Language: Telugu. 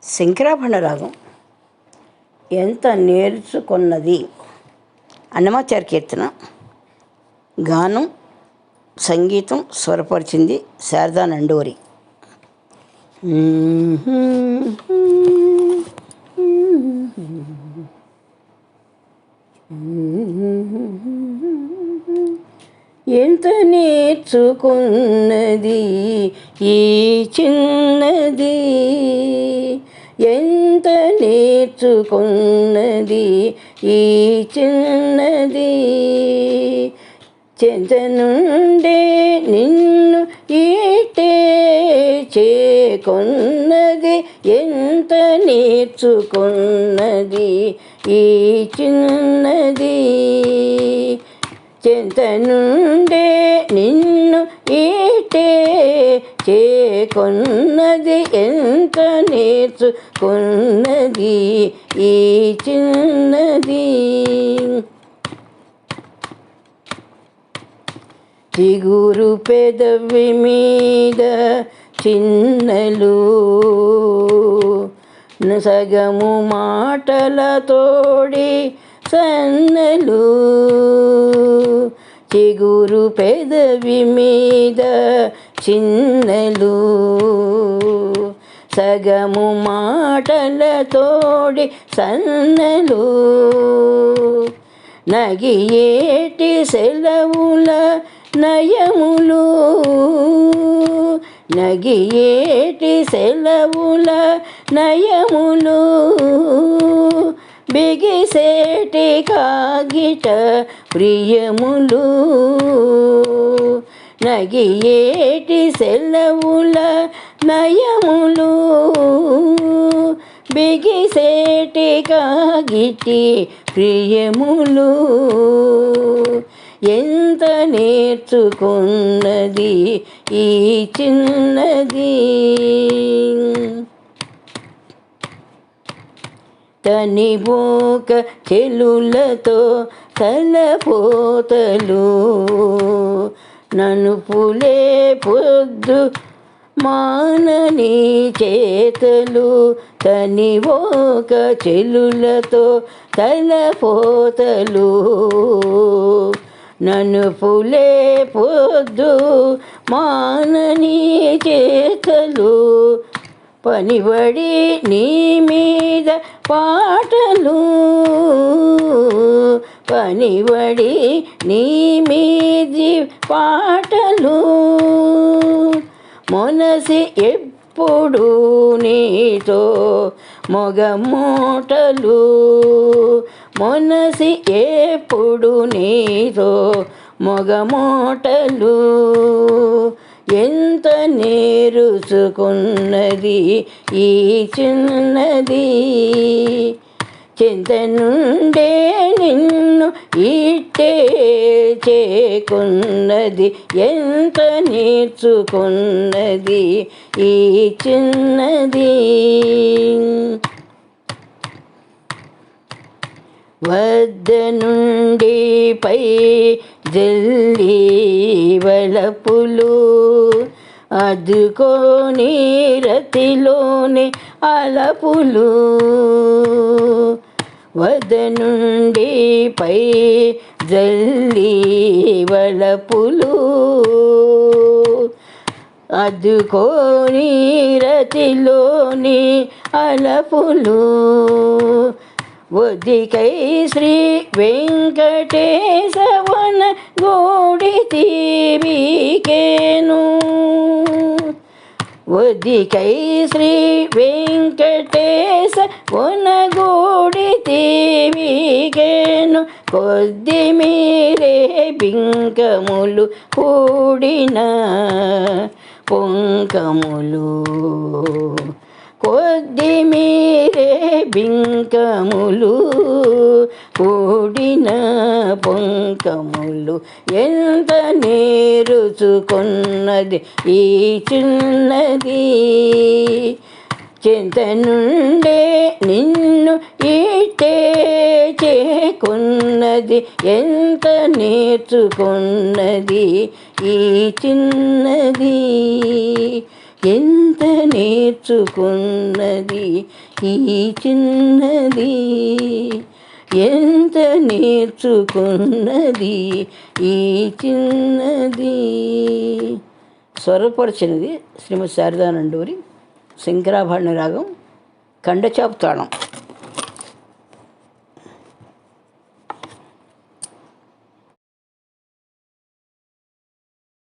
శంకరాభరణ రాగం ఎంత నేర్చుకున్నది. అన్నమాచార్య కీర్తన. గానం సంగీతం స్వరపరిచింది శారదా నండూరి. ఎంత నేర్చుకున్నది ఈ చిన్నది, ఎంత నేర్చుకున్నది ఈ చిన్నది, చెంత నుండే నిన్ను ఈటే చేకొన్నది, ఎంత నేర్చుకున్నది ఈ చిన్నది, చెంత నుండే నిన్ను ఈటే చేకొన్నది, ఎంత నేర్చుకున్నది ఈ చిన్నది. చిగురు పెదవి మీద చిన్నలు, సగము మాటల తోడి సన్నలు, చిగురు పెదవి మీద చిన్నలు, సగము మాటల తోడి సన్నలు, నగియేటి సెలవుల నయములు, నగియేటి సెలవుల నయములు, బిగిసేటి కాగిట ప్రియములు, నగియేటి సెలవుల నయములు, బిగిసేటి కాగిటి ప్రియములు, ఎంత నేర్చుకున్నది ఈ చిన్నది. తనిబోక చెలులతో తలపోతలు, ననుపులే పొద్దు మానని చేతలు, తనివోక చెలులతో తలపోతలు, ననుపులే పొద్దు మానని చేతలు, పనిబడి నీ మీద పాటలు, పనిబడి నీ మీది పాటలు, మనసి ఎప్పుడు నీతో మొగమూటలు, మనసి ఎప్పుడు నీతో మొగమూటలు, ఎంత నేర్చుకున్నది ఈ చిన్నది, చింత నుండే నిన్ను ఇట్టే చేకున్నది, ఎంత నేర్చుకున్నది ఈ చిన్నది. వద్ద నుండి పై జల్లి వలపులు, అదుకోని రతిలోని అలపులు, వద్ద నుండి పై జల్లి వలపులు, అదుకోని రతిలోని అలపులు, ఒదికై శ్రీ వెంకటేశవన గోడితి మీకేను, ఒదికై శ్రీ వెంకటేశ వనగోడితి మీకేను, కొద్ది మీరే బింకములు కూడిన పొంకములు, కొద్ది మీరే బింకములు కూడిన పొంకములు, ఎంత నేర్చుకున్నది ఈ చిన్నది, చింత నుండే నిన్ను ఈటే చేకున్నది, ఎంత నేర్చుకున్నది ఈ చిన్నది, ఎంత నేర్చుకున్నది ఈ చిన్నది, ఎంత నేర్చుకున్నది ఈ చిన్నది. స్వరపరిచినది శ్రీమతి శారదా నండూరి, శంకరాభరణ రాగం, ఖండచాపు తాళం.